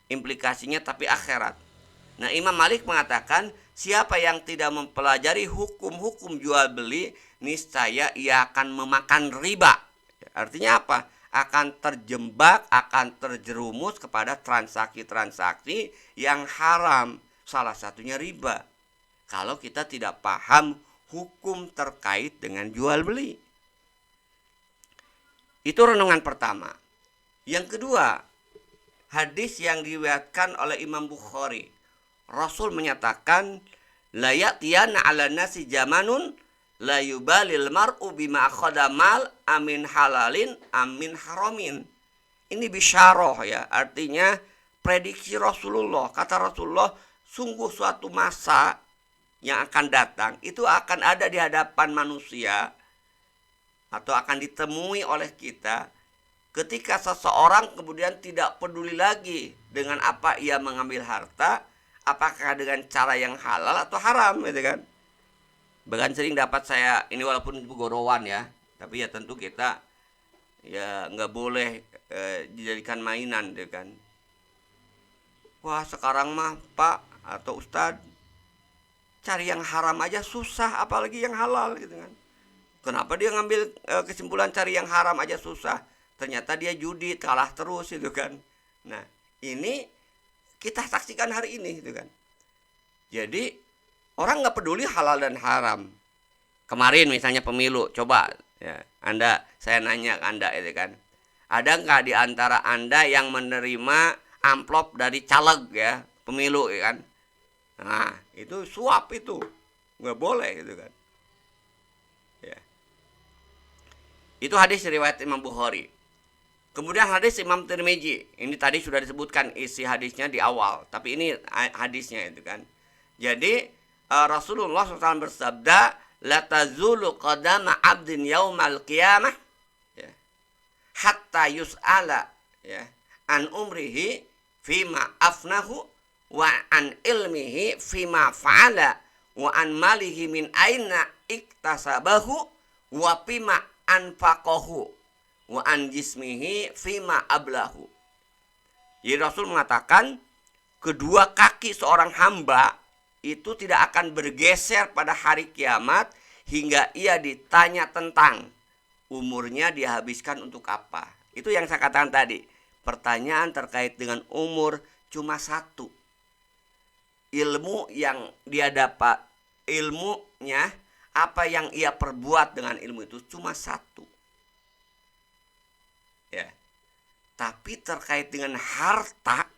implikasinya tapi akhirat. Nah, Imam Malik mengatakan siapa yang tidak mempelajari hukum-hukum jual beli, niscaya ia akan memakan riba. Artinya apa? Akan terjebak, akan terjerumus kepada transaksi-transaksi yang haram. Salah satunya riba. Kalau kita tidak paham hukum terkait dengan jual beli. Itu renungan pertama. Yang kedua, hadis yang diriwayatkan oleh Imam Bukhari. Rasul menyatakan, la ya'tiyana 'ala nasi zamanun la yubalil mar'u bima akhadha mal amin halalin amin haramin. Ini bisyarah ya, artinya prediksi Rasulullah. Kata Rasulullah, sungguh suatu masa yang akan datang itu akan ada di hadapan manusia atau akan ditemui oleh kita ketika seseorang kemudian tidak peduli lagi dengan apa ia mengambil harta, apakah dengan cara yang halal atau haram gitu kan. Bahkan sering dapat saya ini, walaupun gorowan ya, tapi ya tentu kita ya nggak boleh dijadikan mainan gitu kan. Wah sekarang mah Pak atau Ustadz, Cari yang haram aja susah, apalagi yang halal gitu kan. Kenapa dia ngambil kesimpulan cari yang haram aja susah? Ternyata dia judi, kalah terus gitu kan. Nah, ini kita saksikan hari ini gitu kan. Jadi orang nggak peduli halal dan haram. Kemarin misalnya pemilu, coba ya, saya nanya ke Anda itu kan. Ada nggak di antara Anda yang menerima amplop dari caleg ya, pemilu ya kan? Nah, itu suap itu. Nggak boleh gitu kan. Ya. Itu hadis riwayat Imam Bukhari. Kemudian hadis Imam Tirmizi. Ini tadi sudah disebutkan isi hadisnya di awal, tapi ini hadisnya itu kan. Jadi Rasulullah SAW bersabda, la tazulu qadama abdin yaumal qiyamah ya, hatta yus'ala ya, an umrihi fima afnahu wa an ilmihi fima fa'ala wa an malihi min aina iktasabahu wa fima anfaqahu wa an jismihi fima ablahu. Jadi Rasul mengatakan kedua kaki seorang hamba itu tidak akan bergeser pada hari kiamat hingga ia ditanya tentang umurnya dihabiskan untuk apa. Itu yang saya katakan tadi. Pertanyaan terkait dengan umur cuma satu. Ilmu yang dia dapat, ilmunya, apa yang ia perbuat dengan ilmu itu cuma satu. Ya. Tapi terkait dengan harta,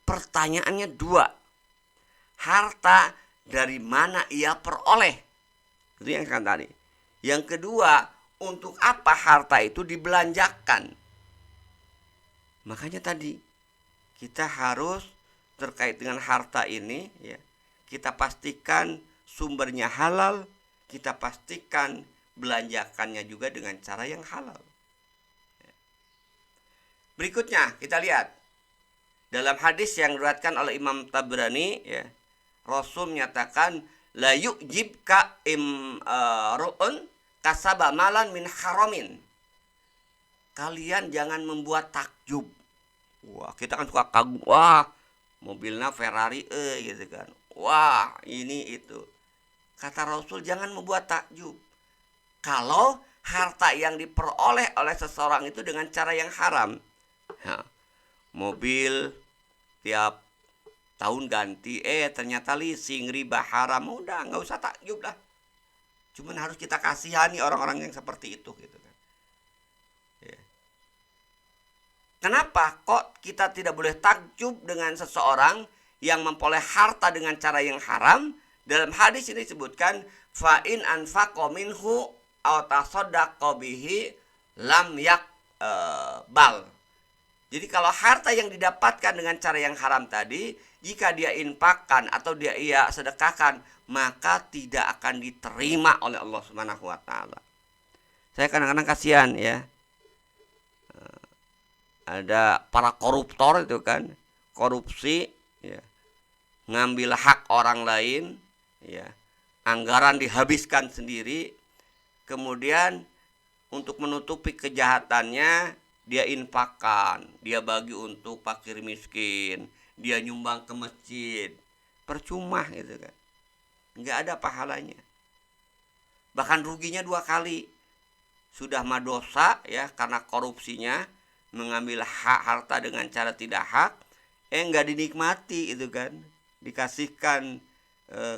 pertanyaannya dua. Harta dari mana ia peroleh? Itu yang kan tadi. Yang kedua, untuk apa harta itu dibelanjakan? Makanya tadi kita harus terkait dengan harta ini ya, kita pastikan sumbernya halal, kita pastikan belanjakannya juga dengan cara yang halal. Berikutnya kita lihat dalam hadis yang diriwayatkan oleh Imam Tabrani ya, Rasul menyatakan la yu'jibka ru'un kasaba malan min haramin. Kalian jangan membuat takjub. Wah, kita kan suka kagum. Wah, mobilnya Ferrari gitu kan. Wah, ini itu. Kata Rasul jangan membuat takjub. Kalau harta yang diperoleh oleh seseorang itu dengan cara yang haram. Ya, mobil tiap tahun ganti, ternyata leasing, riba, haram, udah nggak usah takjub lah. Cuman harus kita kasihani orang-orang yang seperti itu gitu kan. Ya. Kenapa kok kita tidak boleh takjub dengan seseorang yang memperoleh harta dengan cara yang haram? Dalam hadis ini disebutkan fa in anfaqa minhu aw tasaddaqa bihi lam bal. Jadi kalau harta yang didapatkan dengan cara yang haram tadi, jika dia infakkan atau ia sedekahkan, maka tidak akan diterima oleh Allah Subhanahu wa taala. Saya kadang-kadang kasihan ya. Ada para koruptor itu kan, korupsi ya. Ngambil hak orang lain ya. Anggaran dihabiskan sendiri, kemudian untuk menutupi kejahatannya dia infakkan, dia bagi untuk fakir miskin, dia nyumbang ke masjid, percuma gitu kan, nggak ada pahalanya, bahkan ruginya 2 kali. Sudah mah dosa ya karena korupsinya, mengambil hak harta dengan cara tidak hak, nggak dinikmati itu kan, dikasihkan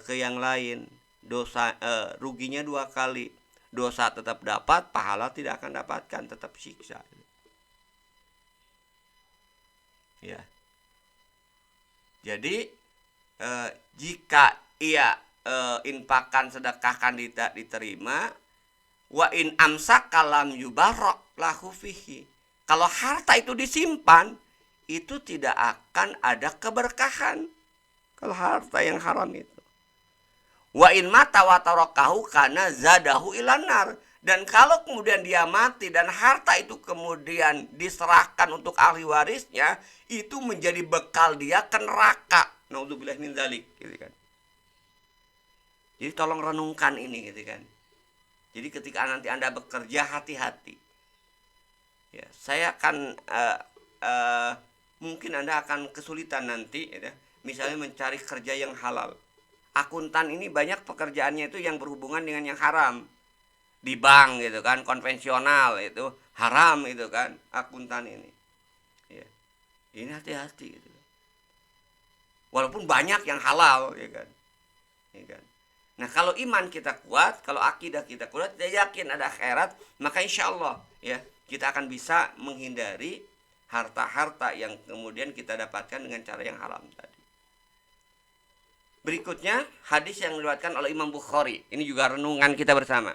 ke yang lain, dosa ruginya 2 kali, dosa tetap dapat, pahala tidak akan dapatkan, tetap siksa. Ya. Jadi jika ia infakkan, sedekahkan tidak diterima, wa in amsaka lam yubarak lahu fihi. Kalau harta itu disimpan, itu tidak akan ada keberkahan. Kalau harta yang haram itu. Wa in mata wa tarakahu kana zadahu ilanar. Dan kalau kemudian dia mati dan harta itu kemudian diserahkan untuk ahli warisnya, itu menjadi bekal dia ke neraka. Naudzubillah min dzalik, gitu kan. Jadi tolong renungkan ini gitu kan. Jadi ketika nanti Anda bekerja, hati-hati. Ya, saya akan mungkin Anda akan kesulitan nanti ya, misalnya mencari kerja yang halal. akuntan ini banyak pekerjaannya itu yang berhubungan dengan yang haram. Di bank gitu kan, konvensional itu haram itu kan akuntan ini. Ya. Ini hati-hati gitu. Walaupun banyak yang halal ya kan. Ya kan. Nah, kalau iman kita kuat, kalau akidah kita kuat, kita yakin ada akhirat, maka insya Allah ya kita akan bisa menghindari harta-harta yang kemudian kita dapatkan dengan cara yang haram tadi. Berikutnya hadis yang diriwayatkan oleh Imam Bukhari. Ini juga renungan kita bersama.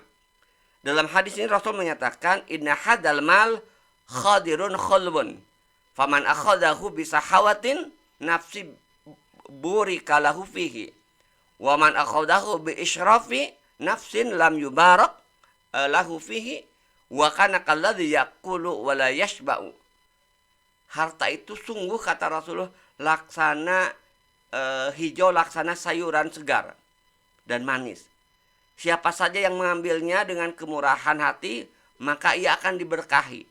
Dalam hadis ini Rasul menyatakan inna hadal mal khadirun khulbun faman akhadahu bisahawatin nafsi burika lahu fihi wa man akhadahu bi israfi nafsin lam yubarak lahu fihi wa kana kalladzi yaqulu wa la yashba'u. Harta itu sungguh kata Rasulullah laksana hijau, laksana sayuran segar dan manis. Siapa saja yang mengambilnya dengan kemurahan hati, maka ia akan diberkahi.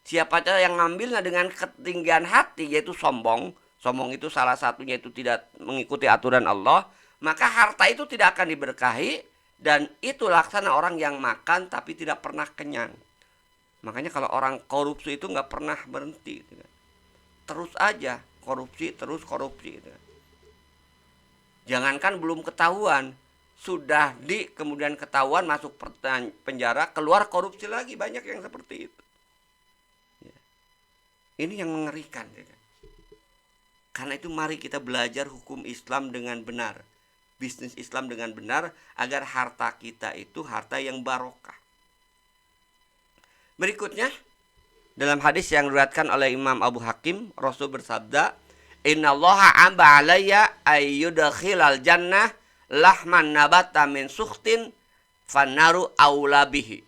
Siapa saja yang mengambilnya dengan ketinggian hati, yaitu sombong, sombong itu salah satunya itu tidak mengikuti aturan Allah, maka harta itu tidak akan diberkahi, dan itu laksana orang yang makan tapi tidak pernah kenyang. Makanya kalau orang korupsi itu nggak pernah berhenti, terus aja korupsi, terus korupsi. Jangankan belum ketahuan, sudah kemudian ketahuan masuk penjara, keluar korupsi lagi, banyak yang seperti itu. Ya. Ini yang mengerikan. Ya. Karena itu mari kita belajar hukum Islam dengan benar, bisnis Islam dengan benar, agar harta kita itu harta yang barokah. Berikutnya, dalam hadis yang diriwayatkan oleh Imam Abu Hakim, Rasul bersabda, Innallaha amba alayya ayyudkhilal jannah lahman nabata min sukhtin fannaru aula bihi.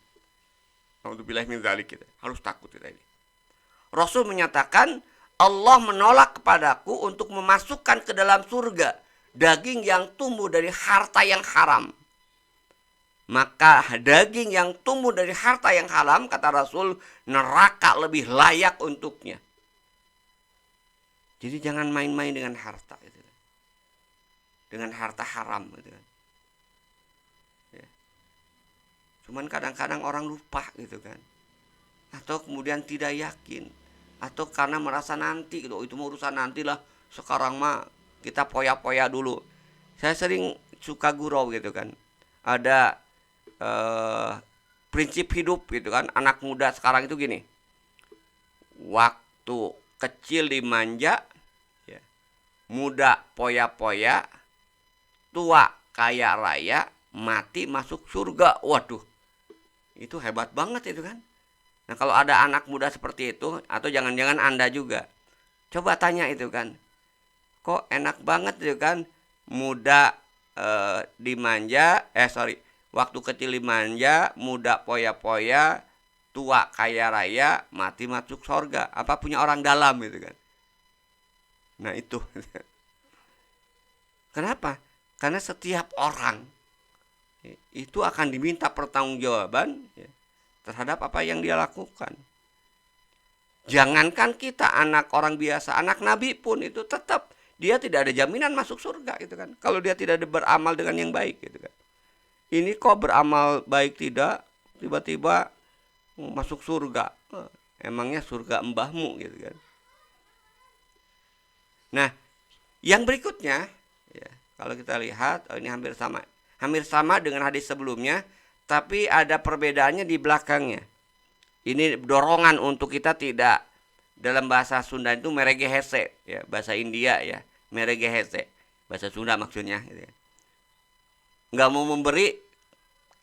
Alhamdulillah min dzalik, kita harus takut kita ini. Rasul menyatakan Allah menolak kepadaku untuk memasukkan ke dalam surga daging yang tumbuh dari harta yang haram. Maka daging yang tumbuh dari harta yang haram, kata Rasul, neraka lebih layak untuknya. Jadi jangan main-main dengan harta itu. Dengan harta haram gitu kan. Ya. Cuman kadang-kadang orang lupa gitu kan. Atau kemudian tidak yakin, atau karena merasa nanti gitu, itu mau urusan nantilah, sekarang mah kita poya-poya dulu. Saya sering suka gurau gitu kan. Ada prinsip hidup gitu kan, anak muda sekarang itu gini. Waktu kecil dimanja, ya. Muda poya-poya, tua kaya raya, mati masuk surga. Waduh, itu hebat banget itu kan. Nah, kalau ada anak muda seperti itu, atau jangan-jangan Anda juga, coba tanya itu kan, kok enak banget itu kan, muda waktu kecil dimanja, muda poya-poya, tua kaya raya, mati masuk surga. Apa punya orang dalam itu kan. Nah itu. Kenapa? Karena setiap orang itu akan diminta pertanggungjawaban terhadap apa yang dia lakukan. Jangankan kita anak orang biasa, anak Nabi pun itu tetap dia tidak ada jaminan masuk surga gitu kan. Kalau dia tidak beramal dengan yang baik gitu kan. Ini kok beramal baik tidak, tiba-tiba masuk surga. Emangnya surga mbahmu gitu kan. Nah, yang berikutnya ya, kalau kita lihat ini hampir sama dengan hadis sebelumnya, tapi ada perbedaannya di belakangnya. Ini dorongan untuk kita tidak, dalam bahasa Sunda itu meregehese ya, bahasa India ya, meregehese, bahasa Sunda maksudnya gitu ya. Nggak mau memberi,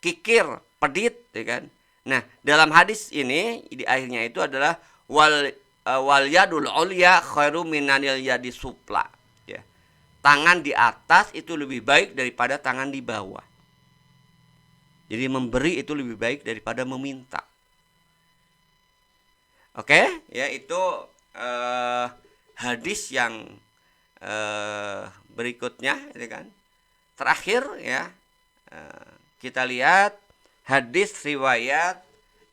kikir, pedit ya kan. Nah, dalam hadis ini di akhirnya itu adalah wal yadul ulya khairu minanil yadi supla ya. Tangan di atas itu lebih baik daripada tangan di bawah. Jadi memberi itu lebih baik daripada meminta. Oke, ya itu hadis yang berikutnya gitu kan. Terakhir ya, kita lihat hadis riwayat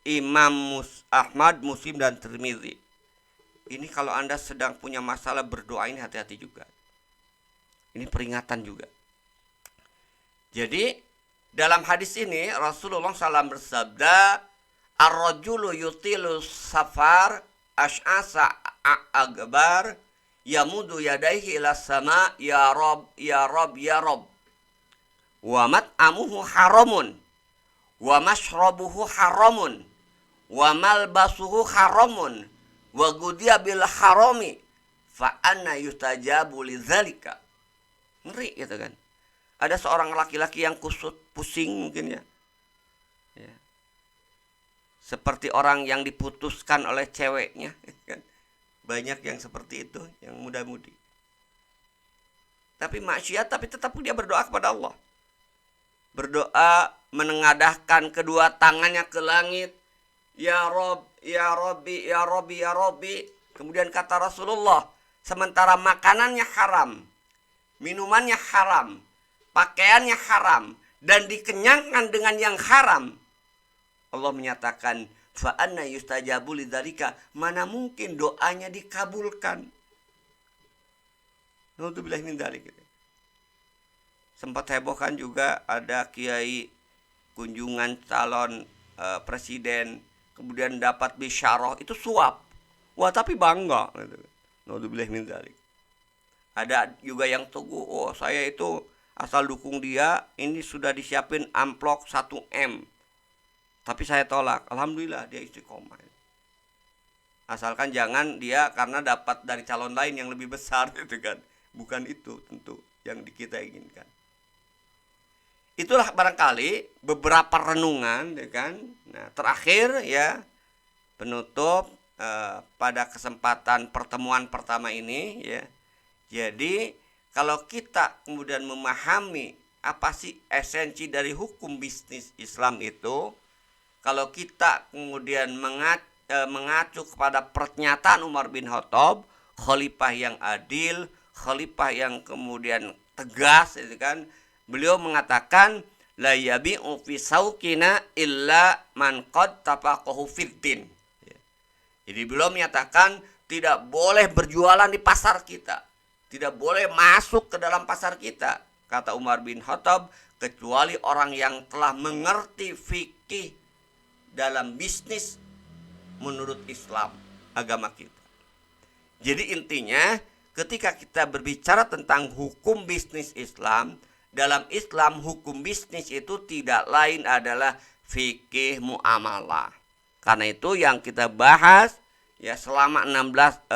Imam Ahmad, Muslim dan Tirmizi. Ini kalau Anda sedang punya masalah berdoa ini hati-hati juga. Ini peringatan juga. Jadi dalam hadis ini Rasulullah SAW bersabda, ar-rajulu yutilu safar ash'asa akbar yamudu yadaihi ila sama ya rob ya rob ya rob wa mat'amuhu haramun wa mashrabuhu haramun wa malbasuhu haramun wa gudiya bil harami fa anna yustajabu lidzalika. Ngeri gitu kan. Ada seorang laki-laki yang kusut, pusing mungkin ya. Seperti orang yang diputuskan oleh ceweknya kan. Banyak yang seperti itu, yang muda-mudi. Tapi maksiat, tapi tetap dia berdoa kepada Allah. Berdoa menengadahkan kedua tangannya ke langit. Ya Rob, ya Robbi, ya Robbi, ya Robbi. Kemudian kata Rasulullah, sementara makanannya haram, minumannya haram, pakaiannya haram, dan dikenyangkan dengan yang haram, Allah menyatakan, fa anna yustajabu lidzalika, mana mungkin doanya dikabulkan. Naudzubillah min dzalik. Sempat hebohkan juga ada kiai kunjungan calon presiden, kemudian dapat bisyarah, itu suap. Wah, tapi bangga gitu. Naudzubillah min dzalik. Ada juga yang teguh, oh saya itu asal dukung dia, ini sudah disiapin amplop 1M. Tapi saya tolak. Alhamdulillah dia istiqomah. Asalkan jangan dia karena dapat dari calon lain yang lebih besar gitu kan. Bukan itu tentu yang kita inginkan. Itulah barangkali beberapa renungan ya kan. Nah, terakhir ya penutup pada kesempatan pertemuan pertama ini ya. Jadi kalau kita kemudian memahami apa sih esensi dari hukum bisnis Islam itu, kalau kita kemudian mengacu kepada pernyataan Umar bin Khattab, khalifah yang adil, khalifah yang kemudian tegas, itu kan, beliau mengatakan la yabi'u fi sauqina illa man qad tafaqahu fiddin. Jadi beliau menyatakan tidak boleh berjualan di pasar kita, tidak boleh masuk ke dalam pasar kita, kata Umar bin Khattab, kecuali orang yang telah mengerti fikih dalam bisnis menurut Islam, agama kita. Jadi intinya ketika kita berbicara tentang hukum bisnis Islam, dalam Islam hukum bisnis itu tidak lain adalah fikih muamalah. Karena itu yang kita bahas ya selama 15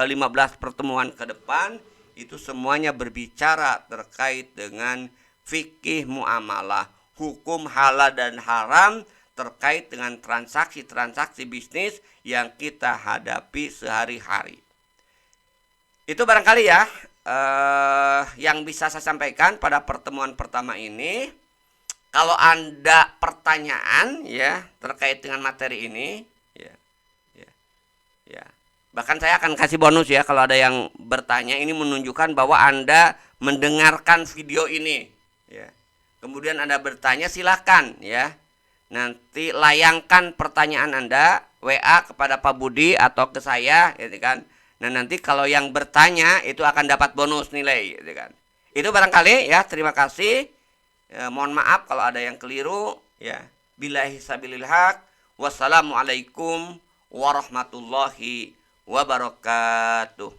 pertemuan ke depan itu semuanya berbicara terkait dengan fikih muamalah, hukum halal dan haram terkait dengan transaksi-transaksi bisnis yang kita hadapi sehari-hari. Itu barangkali ya yang bisa saya sampaikan pada pertemuan pertama ini. Kalau Anda pertanyaan ya terkait dengan materi ini, ya. Bahkan saya akan kasih bonus ya kalau ada yang bertanya, ini menunjukkan bahwa Anda mendengarkan video ini. Ya. Kemudian Anda bertanya, silakan ya. Nanti layangkan pertanyaan Anda WA kepada Pak Budi atau ke saya, gitu kan. Nah nanti kalau yang bertanya itu akan dapat bonus nilai, gitu kan. Itu barangkali ya. Terima kasih. Mohon maaf kalau ada yang keliru ya. Billahi sabilil haq. Wassalamualaikum warahmatullahi wabarakatuh.